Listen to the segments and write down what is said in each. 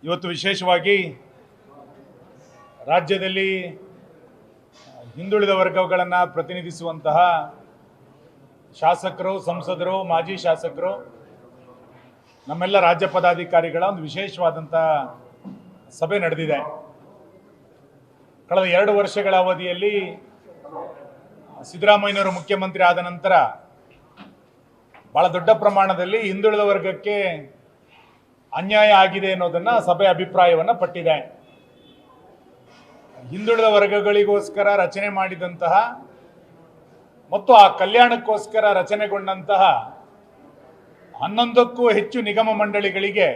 ಇವತ್ತು ವಿಶೇಷವಾಗಿ ರಾಜ್ಯದಲ್ಲಿ ಹಿಂದುಳಿದ ವರ್ಗಗಳನ್ನು ಪ್ರತಿನಿಧಿಸುವಂತಹ ಶಾಸಕರು, ಸಂಸದರು, ಮಾಜಿ ಶಾಸಕರು, ನಮ್ಮೆಲ್ಲ ರಾಜ್ಯ ಪದಾಧಿಕಾರಿಗಳ ಒಂದು ವಿಶೇಷವಾದಂಥ ಸಭೆ ನಡೆದಿದೆ. ಕಳೆದ 2 ವರ್ಷಗಳ ಅವಧಿಯಲ್ಲಿ ಸಿದ್ದರಾಮಯ್ಯನವರು ಮುಖ್ಯಮಂತ್ರಿ ಆದ ನಂತರ ಬಹಳ ದೊಡ್ಡ ಪ್ರಮಾಣದಲ್ಲಿ ಹಿಂದುಳಿದ ವರ್ಗಕ್ಕೆ ಅನ್ಯಾಯ ಆಗಿದೆ ಅನ್ನೋದನ್ನ ಸಭೆ ಅಭಿಪ್ರಾಯವನ್ನು ಪಟ್ಟಿದೆ. ಹಿಂದುಳಿದ ವರ್ಗಗಳಿಗೋಸ್ಕರ ರಚನೆ ಮಾಡಿದಂತಹ ಮತ್ತು ಆ ಕಲ್ಯಾಣಕ್ಕೋಸ್ಕರ ರಚನೆಗೊಂಡಂತಹ 11ಕ್ಕೂ ಹೆಚ್ಚು ನಿಗಮ ಮಂಡಳಿಗಳಿಗೆ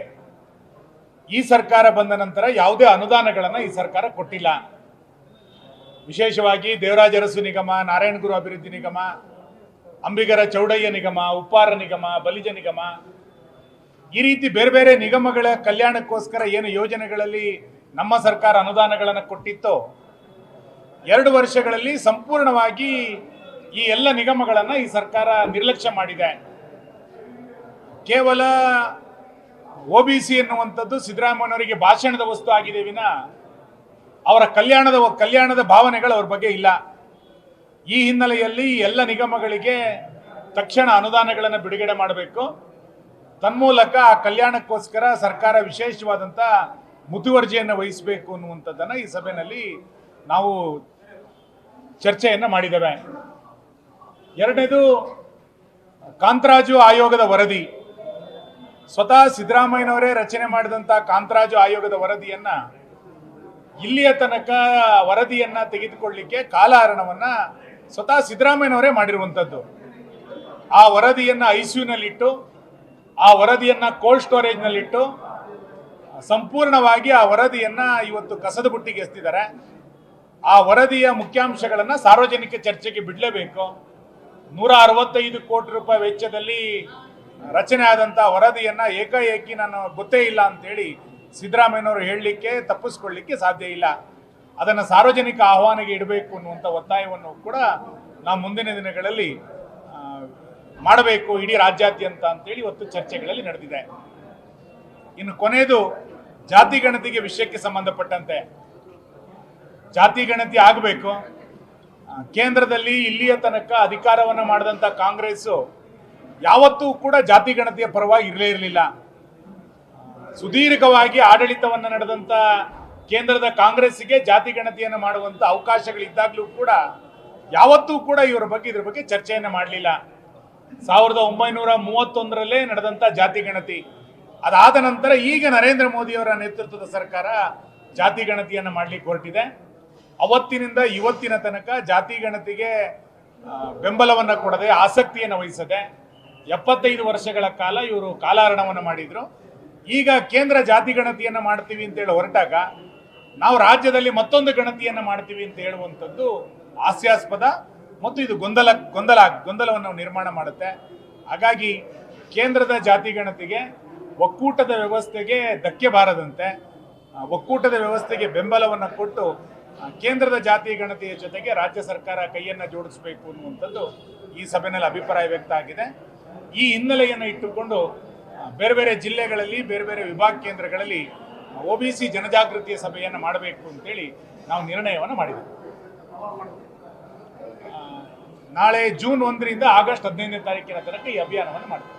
ಈ ಸರ್ಕಾರ ಬಂದ ನಂತರ ಯಾವುದೇ ಅನುದಾನಗಳನ್ನು ಈ ಸರ್ಕಾರ ಕೊಟ್ಟಿಲ್ಲ. ವಿಶೇಷವಾಗಿ ದೇವರಾಜ ಅರಸು ನಿಗಮ, ನಾರಾಯಣಗುರು ಅಭಿವೃದ್ಧಿ ನಿಗಮ, ಅಂಬಿಗರ ಚೌಡಯ್ಯ ನಿಗಮ, ಉಪ್ಪಾರ ನಿಗಮ, ಬಲಿಜ ನಿಗಮ, ಈ ರೀತಿ ಬೇರೆ ಬೇರೆ ನಿಗಮಗಳ ಕಲ್ಯಾಣಕ್ಕೋಸ್ಕರ ಏನು ಯೋಜನೆಗಳಲ್ಲಿ ನಮ್ಮ ಸರ್ಕಾರ ಅನುದಾನಗಳನ್ನು ಕೊಟ್ಟಿತ್ತೋ 2 ವರ್ಷಗಳಲ್ಲಿ ಸಂಪೂರ್ಣವಾಗಿ ಈ ಎಲ್ಲ ನಿಗಮಗಳನ್ನು ಈ ಸರ್ಕಾರ ನಿರ್ಲಕ್ಷ್ಯ ಮಾಡಿದೆ. ಕೇವಲ OBC ಎನ್ನುವಂಥದ್ದು ಸಿದ್ದರಾಮಯ್ಯನವರಿಗೆ ಭಾಷಣದ ವಸ್ತು ಆಗಿದೆ ವಿನ ಅವರ ಕಲ್ಯಾಣದ ಭಾವನೆಗಳು ಅವ್ರ ಬಗ್ಗೆ ಇಲ್ಲ. ಈ ಹಿನ್ನೆಲೆಯಲ್ಲಿ ಎಲ್ಲ ನಿಗಮಗಳಿಗೆ ತಕ್ಷಣ ಅನುದಾನಗಳನ್ನು ಬಿಡುಗಡೆ ಮಾಡಬೇಕು. ತನ್ಮೂಲಕ ಆ ಕಲ್ಯಾಣಕ್ಕೋಸ್ಕರ ಸರ್ಕಾರ ವಿಶೇಷವಾದಂಥ ಮುತುವರ್ಜಿಯನ್ನು ವಹಿಸಬೇಕು ಅನ್ನುವಂಥದ್ದನ್ನು ಈ ಸಭೆಯಲ್ಲಿ ನಾವು ಚರ್ಚೆಯನ್ನು ಮಾಡಿದ್ದೇವೆ. ಎರಡನೇದು, ಕಾಂತರಾಜು ಆಯೋಗದ ವರದಿ. ಸ್ವತಃ ಸಿದ್ದರಾಮಯ್ಯನವರೇ ರಚನೆ ಮಾಡಿದಂಥ ಕಾಂತರಾಜು ಆಯೋಗದ ವರದಿಯನ್ನ ಇಲ್ಲಿಯ ತನಕ ವರದಿಯನ್ನ ತೆಗೆದುಕೊಳ್ಳಲಿಕ್ಕೆ ಕಾಲಹರಣವನ್ನ ಸ್ವತಃ ಸಿದ್ದರಾಮಯ್ಯನವರೇ ಮಾಡಿರುವಂಥದ್ದು. ಆ ವರದಿಯನ್ನ ICUನಲ್ಲಿಟ್ಟು, ಆ ವರದಿಯನ್ನ ಕೋಲ್ಡ್ ಸ್ಟೋರೇಜ್ನಲ್ಲಿಟ್ಟು ಸಂಪೂರ್ಣವಾಗಿ ಆ ವರದಿಯನ್ನ ಇವತ್ತು ಕಸದ ಬುಟ್ಟಿಗೆ ಎಸ್ತಿದ್ದಾರೆ. ಆ ವರದಿಯ ಮುಖ್ಯಾಂಶಗಳನ್ನು ಸಾರ್ವಜನಿಕ ಚರ್ಚೆಗೆ ಬಿಡಲೇಬೇಕು. 165 ಕೋಟಿ ರೂಪಾಯಿ ವೆಚ್ಚದಲ್ಲಿ ರಚನೆ ಆದಂಥ ವರದಿಯನ್ನ ಏಕಾಏಕಿ ನಾನು ಗೊತ್ತೇ ಇಲ್ಲ ಅಂತೇಳಿ ಸಿದ್ದರಾಮಯ್ಯನವರು ಹೇಳಲಿಕ್ಕೆ, ತಪ್ಪಿಸ್ಕೊಳ್ಳಿಕ್ಕೆ ಸಾಧ್ಯ ಇಲ್ಲ. ಅದನ್ನು ಸಾರ್ವಜನಿಕ ಆಹ್ವಾನಿಗೆ ಇಡಬೇಕು ಅನ್ನುವಂಥ ಒತ್ತಾಯವನ್ನು ಕೂಡ ನಾವು ಮುಂದಿನ ದಿನಗಳಲ್ಲಿ ಮಾಡಬೇಕು ಇಡೀ ರಾಜ್ಯಾದ್ಯಂತ ಅಂತೇಳಿ ಇವತ್ತು ಚರ್ಚೆಗಳಲ್ಲಿ ನಡೆದಿದೆ. ಇನ್ನು ಕೊನೆಯದು, ಜಾತಿ ಗಣತಿಗೆ ವಿಷಯಕ್ಕೆ ಸಂಬಂಧಪಟ್ಟಂತೆ ಜಾತಿ ಗಣತಿ ಆಗಬೇಕು. ಕೇಂದ್ರದಲ್ಲಿ ಇಲ್ಲಿಯ ತನಕ ಅಧಿಕಾರವನ್ನು ಮಾಡಿದಂಥ ಕಾಂಗ್ರೆಸ್ಸು ಯಾವತ್ತೂ ಕೂಡ ಜಾತಿ ಗಣತಿಯ ಪರವಾಗಿ ಇರಲೇ ಇರಲಿಲ್ಲ. ಸುದೀರ್ಘವಾಗಿ ಆಡಳಿತವನ್ನು ನಡೆದಂಥ ಕೇಂದ್ರದ ಕಾಂಗ್ರೆಸ್ಸಿಗೆ ಜಾತಿ ಗಣತಿಯನ್ನು ಮಾಡುವಂಥ ಅವಕಾಶಗಳಿದ್ದಾಗಲೂ ಕೂಡ ಯಾವತ್ತೂ ಕೂಡ ಇದ್ರ ಬಗ್ಗೆ ಚರ್ಚೆಯನ್ನು ಮಾಡಲಿಲ್ಲ. 1931ರಲ್ಲೇ ನಡೆದಂಥ ಜಾತಿ ಗಣತಿ, ಅದಾದ ನಂತರ ಈಗ ನರೇಂದ್ರ ಮೋದಿಯವರ ನೇತೃತ್ವದ ಸರ್ಕಾರ ಜಾತಿ ಗಣತಿಯನ್ನು ಮಾಡಲಿಕ್ಕೆ ಹೊರಟಿದೆ. ಅವತ್ತಿನಿಂದ ಇವತ್ತಿನ ತನಕ ಜಾತಿ ಗಣತಿಗೆ ಬೆಂಬಲವನ್ನು ಕೊಡದೆ, ಆಸಕ್ತಿಯನ್ನು ವಹಿಸದೆ 75 ವರ್ಷಗಳ ಕಾಲ ಇವರು ಕಾಲಹರಣವನ್ನು ಮಾಡಿದ್ರು. ಈಗ ಕೇಂದ್ರ ಜಾತಿ ಗಣತಿಯನ್ನು ಮಾಡ್ತೀವಿ ಅಂತೇಳಿ ಹೊರಟಾಗ ನಾವು ರಾಜ್ಯದಲ್ಲಿ ಮತ್ತೊಂದು ಗಣತಿಯನ್ನು ಮಾಡ್ತೀವಿ ಅಂತ ಹೇಳುವಂಥದ್ದು ಹಾಸ್ಯಾಸ್ಪದ ಮತ್ತು ಇದು ಗೊಂದಲವನ್ನು ನಿರ್ಮಾಣ ಮಾಡುತ್ತೆ. ಹಾಗಾಗಿ ಕೇಂದ್ರದ ಜಾತಿ ಗಣತಿಗೆ ಒಕ್ಕೂಟದ ವ್ಯವಸ್ಥೆಗೆ ಧಕ್ಕೆ ಬಾರದಂತೆ, ಒಕ್ಕೂಟದ ವ್ಯವಸ್ಥೆಗೆ ಬೆಂಬಲವನ್ನು ಕೊಟ್ಟು ಕೇಂದ್ರದ ಜಾತಿ ಗಣತಿಯ ಜೊತೆಗೆ ರಾಜ್ಯ ಸರ್ಕಾರ ಕೈಯನ್ನು ಜೋಡಿಸಬೇಕು ಅನ್ನುವಂಥದ್ದು ಈ ಸಭೆಯಲ್ಲಿ ಅಭಿಪ್ರಾಯ ವ್ಯಕ್ತ ಆಗಿದೆ. ಈ ಹಿನ್ನೆಲೆಯನ್ನು ಇಟ್ಟುಕೊಂಡು ಬೇರೆ ಬೇರೆ ಜಿಲ್ಲೆಗಳಲ್ಲಿ, ಬೇರೆ ಬೇರೆ ವಿಭಾಗ ಕೇಂದ್ರಗಳಲ್ಲಿ OBC ಜನಜಾಗೃತಿಯ ಸಭೆಯನ್ನು ಮಾಡಬೇಕು ಅಂತೇಳಿ ನಾವು ನಿರ್ಣಯವನ್ನು ಮಾಡಿದ್ದೇವೆ. ನಾಳೆ ಜೂನ್ 1ರಿಂದ ಆಗಸ್ಟ್ 15ನೇ ತಾರೀಕಿನ ತನಕ ಈ ಅಭಿಯಾನವನ್ನು ಮಾಡ್ತೀವಿ.